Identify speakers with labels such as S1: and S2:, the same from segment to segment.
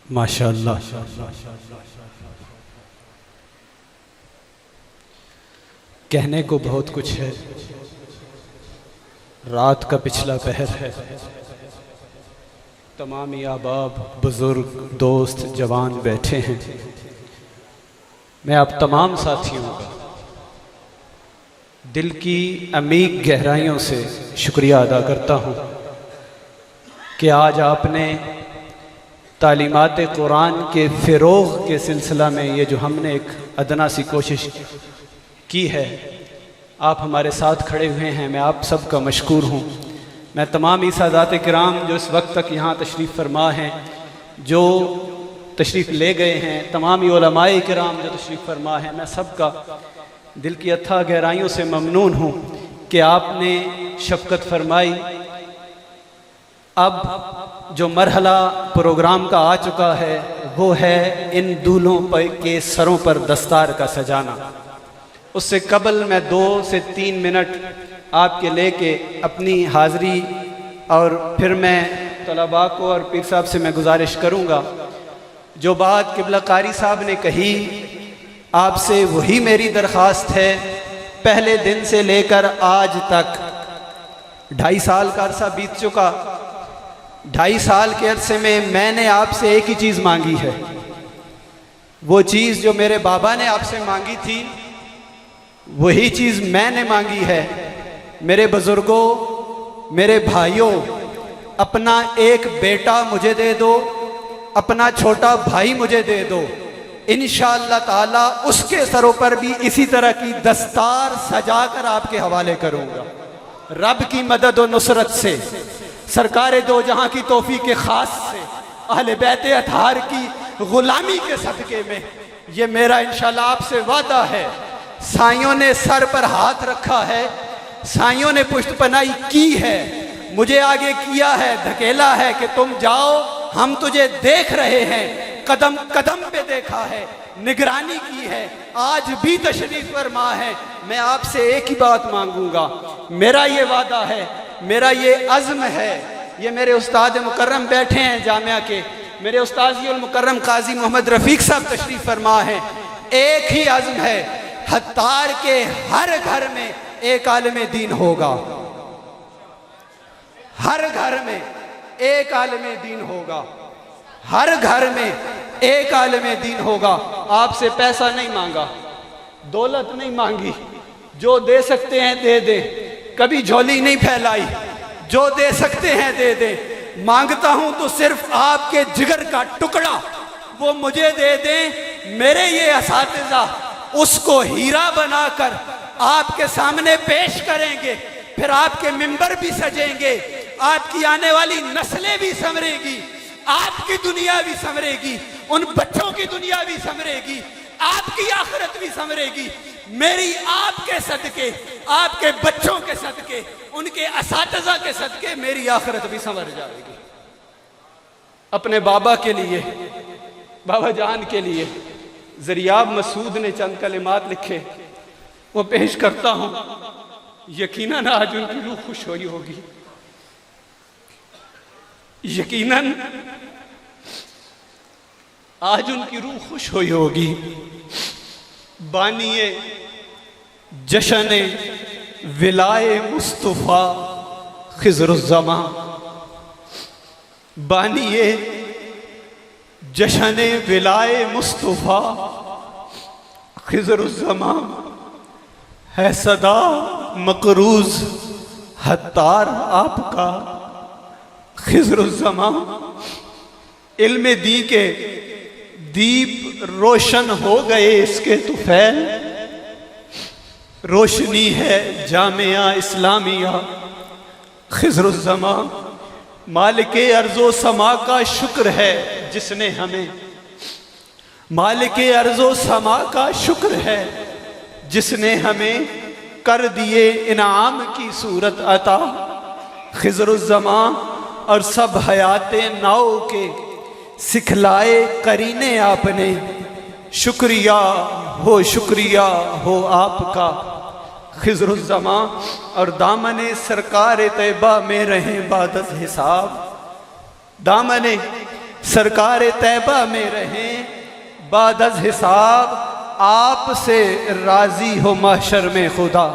S1: माशाअल्लाह। कहने को बहुत कुछ है, रात का पिछला पहर है। तमाम अहबाब, बुज़ुर्ग, दोस्त, जवान बैठे हैं। मैं आप तमाम साथियों का दिल की अमीक गहराइयों से शुक्रिया अदा करता हूँ कि आज आपने तालीमात कुरान के फ़िरोग़ के सिलसिला में ये जो हमने एक अदना सी कोशिश की है, आप हमारे साथ खड़े हुए हैं। मैं आप सब का मशकूर हूँ। मैं तमाम ईसादात किराम जो इस वक्त तक यहाँ तशरीफ़ फरमा हैं, जो तशरीफ़ ले गए हैं, तमाम उलमाए किराम जो तशरीफ़ फरमा हैं, मैं सब का दिल की अथाह गहराइयों से ममनून हूँ कि आपने शफ़क़त फरमाई। अब जो मरहला प्रोग्राम का आ चुका है वो है इन दूल्हों पर के सरों पर दस्तार का सजाना। उससे कबल मैं 2 से 3 मिनट आपके लेके अपनी हाज़री और फिर मैं तलबा को और पीर साहब से मैं गुजारिश करूँगा। जो बात किबला कारी साहब ने कही, आपसे वही मेरी दरख्वास्त है। पहले दिन से लेकर आज तक 2.5 साल का अरसा बीत चुका। 2.5 साल के अरसे में मैंने आपसे एक ही चीज़ मांगी है। वो चीज़ जो मेरे बाबा ने आपसे मांगी थी, वही चीज़ मैंने मांगी है। मेरे बुज़ुर्गों, मेरे भाइयों, अपना एक बेटा मुझे दे दो, अपना छोटा भाई मुझे दे दो। इंशाअल्लाह ताला उसके सरों पर भी इसी तरह की दस्तार सजाकर आपके हवाले करूँगा। रब की मदद और नुसरत से, सरकार दो जहाँ की तौफीक ख़ास से, अहले बैत अतहार की ग़ुलामी के सदक़े में ये मेरा इंशाअल्लाह आपसे वादा है। साइयों ने सर पर हाथ रखा है, साइयों ने पुष्टपनाही की है, मुझे आगे किया है, धकेला है कि तुम जाओ, हम तुझे देख रहे हैं, कदम कदम पे देखा है, निगरानी की है, आज भी तशरीफ़ फरमा है। मैं आपसे एक ही बात मांगूंगा, मेरा ये वादा है, मेरा ये अज़्म है। ये मेरे उस्ताद मुकर्रम बैठे हैं जामिया के, मेरे उस्ताद मुकर्रम काजी मोहम्मद रफ़ीक साहब तशरीफ़ फरमा है। एक ही अज़्म है, हत्तार के हर घर में एक आलिम दीन होगा, हर घर में एक आलिम दीन होगा, हर घर में एक आलिम दीन होगा। आपसे पैसा नहीं मांगा, दौलत नहीं मांगी, जो दे सकते हैं दे दे, कभी झोली नहीं फैलाई, जो दे सकते हैं दे दे। मांगता हूं तो सिर्फ आपके जिगर का टुकड़ा, वो मुझे दे दें। मेरे ये असातिज़ा उसको हीरा बनाकर आपके सामने पेश करेंगे, फिर आपके मिंबर भी सजेंगे, आपकी आने वाली नस्लें भी संवरेगी, आपकी दुनिया भी संवरेगी, उन बच्चों की दुनिया भी संवरेगी, आपकी आखिरत भी संवरेगी। मेरी आपके सदके, आपके बच्चों के सदके, उनके असातिज़ा के सदके मेरी आखिरत भी संवर जाएगी। अपने बाबा के लिए, बाबा जान के लिए ज़रियाब मसूद ने चंद कलिमात लिखे, वो पेश करता हूँ। यकीनन आज उनकी रूह खुश हुई होगी, यकीनन आज उनकी रूह खुश हुई होगी। बानिए जश्न विलाए मुस्तफ़ा खिज़रुज़्ज़मा, बानिए जश्न विलाए मुस्तफ़ा खिज़रुज़्ज़मा, है सदा मकरूज़ हत्तार आपका खिज़रुज़्ज़मा। इल्म दी के दीप रोशन हो गए इसके तुफ़ैल, रोशनी है जामिया इस्लामिया खिज़रुज़्ज़मा। मालिके अर्ज़ो समा का शुक्र है जिसने हमें, मालिके अर्ज़ो समा का शुक्र है जिसने हमें कर दिए इनाम की सूरत अता खिज़रुज़्ज़मा। और सब हयाते नाव के सिखलाए करीने आपने, शुक्रिया हो आपका खिज़रुज़्ज़मा। और दामने सरकार तैयबा में रहें बादस हिसाब, दामने सरकार तैबा में रहें बादज़ हिसाब, आपसे राज़ी हो महशर में खुदा।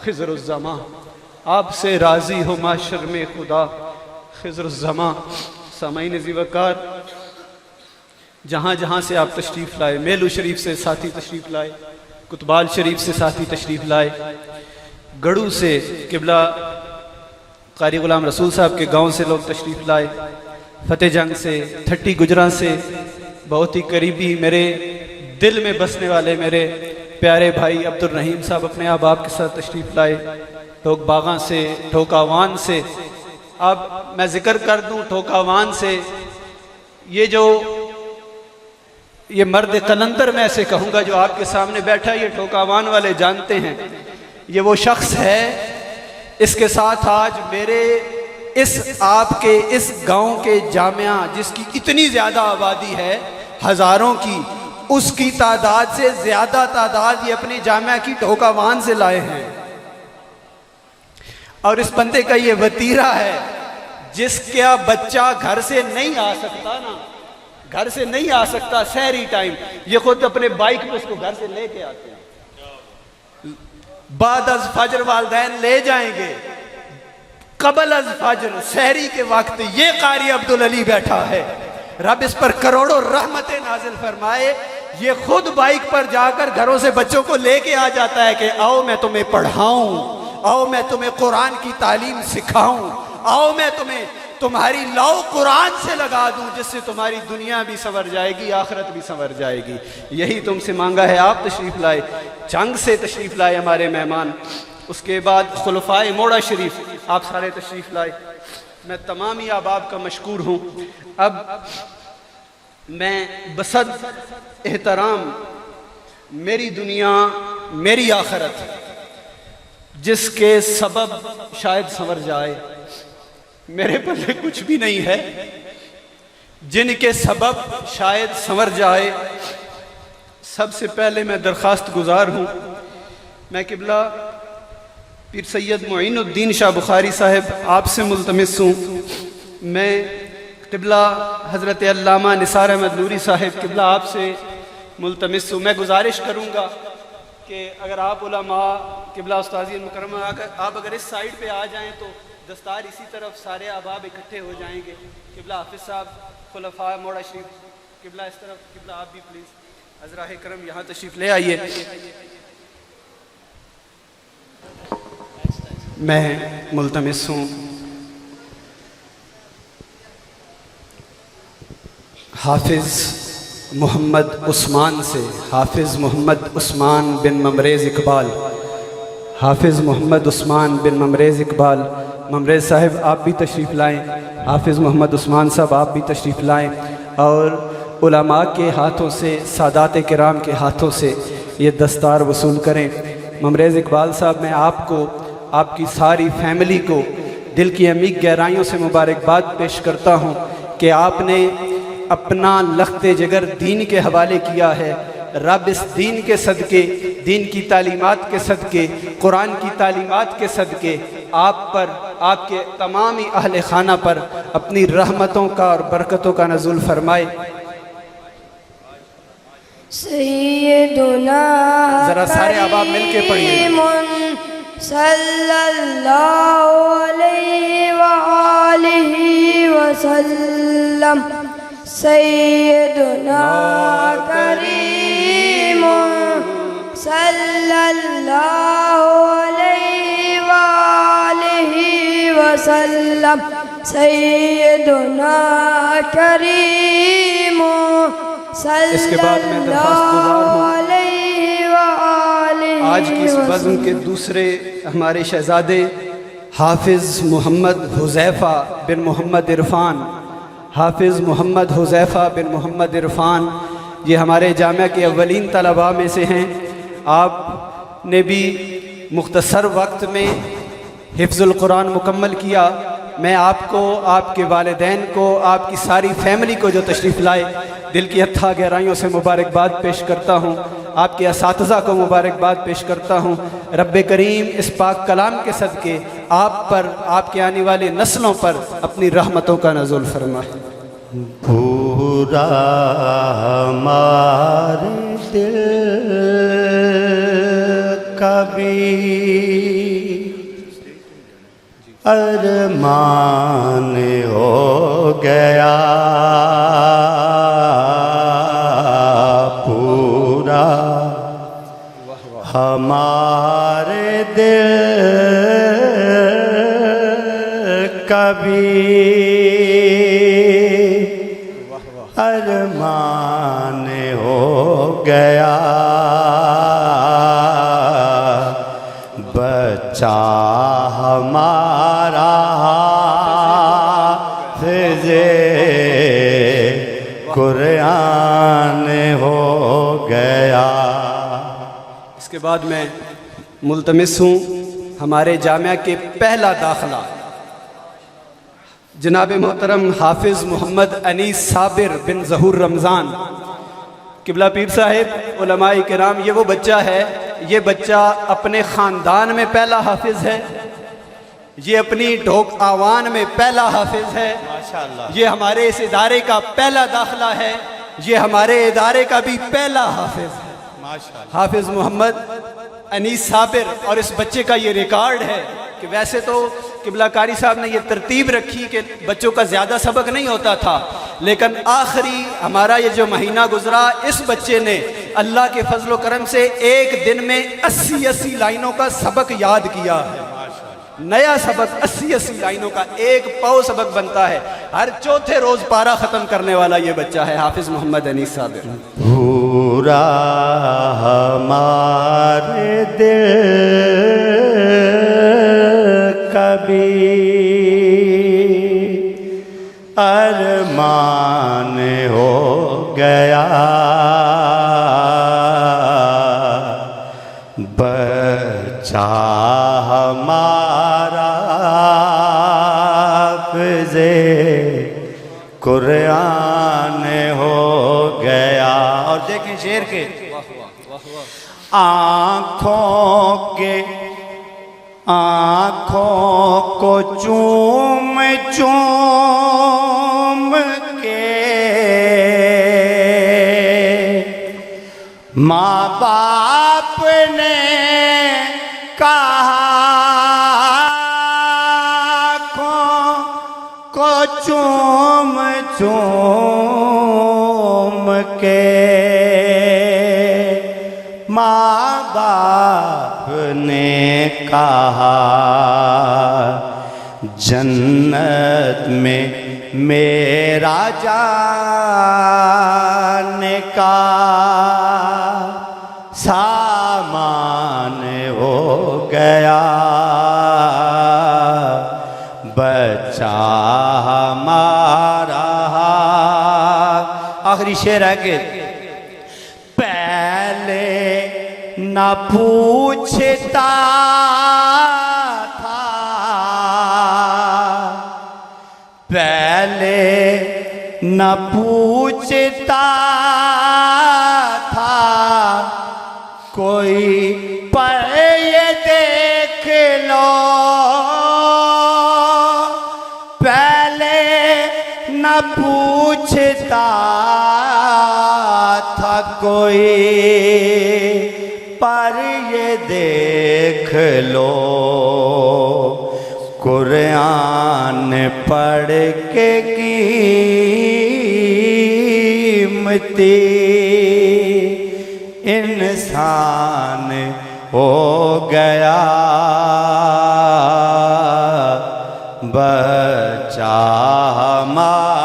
S1: खिज़रुज़्ज़मा, आपसे राज़ी हो महशर में खुदा। खिज़रुज़्ज़मा। सामाईन ज़ीवकार, जहाँ जहाँ से आप तशरीफ़ लाए, मेलू शरीफ से साथी तशरीफ़ लाए, कुतबाल शरीफ से साथी तशरीफ़ लाए, गढ़ू से किबला कारी ग़ुलाम रसूल साहब के गांव से लोग तशरीफ़ लाए, फ़तेह जंग से, ठट्टी गुजरा से, बहुत ही करीबी मेरे दिल में बसने वाले मेरे प्यारे भाई अब्दुल रहीम साहब अपने अहबाब के साथ तशरीफ़ लाए, ठोक बागा से, ठोकावान से। अब मैं ज़िक्र कर दूं ठोकावान से, ये मर्द कलंदर मैं ऐसे कहूँगा जो आपके सामने बैठा है, ये ठोकावान वाले जानते हैं, ये वो शख्स है, इसके साथ आज मेरे इस आपके इस गांव के जामिया जिसकी इतनी ज़्यादा आबादी है, हज़ारों की, उसकी तादाद से ज़्यादा तादाद ये अपनी जामिया की ठोकावान से लाए हैं। और इस बंदे का ये वतीरा है, जिसका बच्चा घर से नहीं आ सकता ना, घर से नहीं आ सकता सहरी टाइम, ये खुद अपने बाइक पे उसको घर से लेके आते हैं। बाद अज़ फजर वालदैन ले जाएंगे, कबल अज़ फजर सहरी के वक्त ये कारी अब्दुल अली बैठा है, रब इस पर करोड़ों रहमतें नाजिल फरमाए। ये खुद बाइक पर जाकर घरों से बच्चों को लेके आ जाता है कि आओ मैं तुम्हें पढ़ाऊं, आओ मैं तुम्हें कुरान की तालीम सिखाऊं, आओ मैं तुम्हें तुम्हारी लाओ कुरान से लगा दूं, जिससे तुम्हारी दुनिया भी संवर जाएगी, आखिरत भी संवर जाएगी। यही तुमसे मांगा है, आप तशरीफ़ लाए, जंग से तशरीफ़ लाए हमारे मेहमान। उसके बाद खुलफाए मोड़ा शरीफ आप सारे तशरीफ़ लाए। मैं तमाम ही अहबाब का मशकूर हूँ। अब मैं बसद एहतराम मेरी दुनिया मेरी आखिरत, जिसके सबब शायद संवर जाए, मेरे पल्ले कुछ भी नहीं है, जिनके सबब शायद संवर जाए, सबसे पहले मैं दरख्वास्त गुजार हूँ। मैं किबला पीर सैयद मोइनुद्दीन शाह बुखारी साहब आपसे मुल्तमिस हूँ। मैं किबला हज़रत अल्लामा निसार अहमद नूरी साहब किबला आपसे मुल्तमिस हूँ। मैं गुजारिश करूँगा कि अगर आप उलमा किबला उस्ताज़ी मुकर्रमा आप अगर इस साइड पे आ जाएँ तो दस्तार इसी तरफ सारे अहबाब इकट्ठे हो जाएंगे। किबला हाफिज़ साहब खुलफा मोड़ा शरीफ किबला इस तरफ, किबला आप भी प्लीज़ हज़राए करम यहाँ तशरीफ़ ले आइए। मैं मुल्तमिस हूँ हाफिज़ मोहम्मद उस्मान से, हाफिज़ मोहम्मद उस्मान बिन ममरेज़ इकबाल, हाफिज़ मोहम्मद उस्मान बिन ममरेज़ इकबाल। ममरेज़ साहब आप भी तशरीफ़ लाएँ, हाफिज़ मोहम्मद उस्मान साहब आप भी तशरीफ़ लाएँ, और उलमा के हाथों से, सादात किराम के हाथों से ये दस्तार वसूल करें। ममरेज़ इकबाल साहब, मैं आपको, आपकी सारी फैमिली को दिल की अमीर गहराइयों से मुबारकबाद पेश करता हूँ कि आपने अपना लख्ते जिगर दीन के हवाले किया है। रब इस दीन के सदके, दीन की तालीमात के सदके, कुरान की तालीमात के सदके आप पर, आपके तमाम ही अहले खाना पर अपनी रहमतों का और बरकतों का नज़ुल फरमाए।
S2: सैयदुना
S1: जरा सारे अहबाब मिल के पढ़िए।
S2: सल्लल्लाहु अलैहि व आलिहि वसल्लम, सैयदुना करीम सल्लल्लाहु अलैहि व आलिहि वसल्लम, सैयदुना करीम।
S1: इसके बाद मैं दरख्वास्त गुजार हूँ, आज की इस बज़्म के दूसरे हमारे शहज़ादे हाफिज़ मोहम्मद हुज़ैफ़ा बिन मोहम्मद इरफ़ान, हाफिज़ मोहम्मद हुज़ैफ़ा बिन मोहम्मद इरफ़ान, ये हमारे जामिया के अव्वलीन तलबा में से हैं। आपने भी मुख्तसर वक्त में हिफ्ज़ुल कुरान मुकम्मल किया। मैं आपको, आपके वालिदैन को, आपकी सारी फैमिली को जो तशरीफ़ लाए, दिल की अथाह गहराइयों से मुबारकबाद पेश करता हूँ। आपके असातिज़ा को मुबारकबाद पेश करता हूँ। रब्बे करीम इस पाक कलाम के सदके आप पर, आपके आने वाले नस्लों पर अपनी रहमतों का नज़ुल फरमाए।
S3: पूरा हमारे दिल कभी अरमान हो गया, पूरा हमारे दिल कभी अरमान हो गया। बच्चा हमारा हाफ़िज़े कुरान हो गया।
S1: इसके बाद मैं मुल्तमिस हूँ हमारे जामिया के पहला दाखिला जनाब मोहतरम हाफिज़ मोहम्मद अनीस साबिर बिन ज़हूर रमज़ान किबला पीर साहिब, उलमाए किराम, ये वो बच्चा है, ये बच्चा अपने ख़ानदान में पहला हाफिज़ है, ये अपनी ढोक आवान में पहला हाफिज़ है, माशाअल्लाह। ये हमारे इस इदारे का पहला दाखिला है, ये हमारे इदारे का भी पहला हाफिज़ है, माशाअल्लाह। हाफिज़ मोहम्मद अनीस साबिर। और इस बच्चे का ये रिकॉर्ड है कि वैसे तो किबला कारी साहब ने ये तरतीब रखी कि बच्चों का ज़्यादा सबक नहीं होता था, लेकिन आखिरी हमारा ये जो महीना गुजरा, इस बच्चे ने अल्लाह के फजल करम से एक दिन में 80 लाइनों का सबक याद किया है। नया सबक 80 लाइनों का, एक पाव सबक बनता है। हर चौथे रोज पारा ख़त्म करने वाला ये बच्चा है हाफिज़ मोहम्मद अनीस साबिर।
S3: पूरा हमारे दिल कभी अरमान हो गया, बच्चा हमारा हाफ़िज़े कुरान हो गया। और देखें शेर के, आँखों को चूम चूम के माँ बाप ने कहा, आँखों को चूम चूम के माँ बाप ने कहा, जन्नत में मेरा जाने का सामान हो गया, बच्चा हमारा। आखिरी शेर है कि पहले न पूछता था, पहले न पूछता था कोई, पर ये देख लो, पहले न पूछता था कोई, पर ये देख लो कुरान पढ़ के कीमती इंसान हो गया, बच्चा हमारा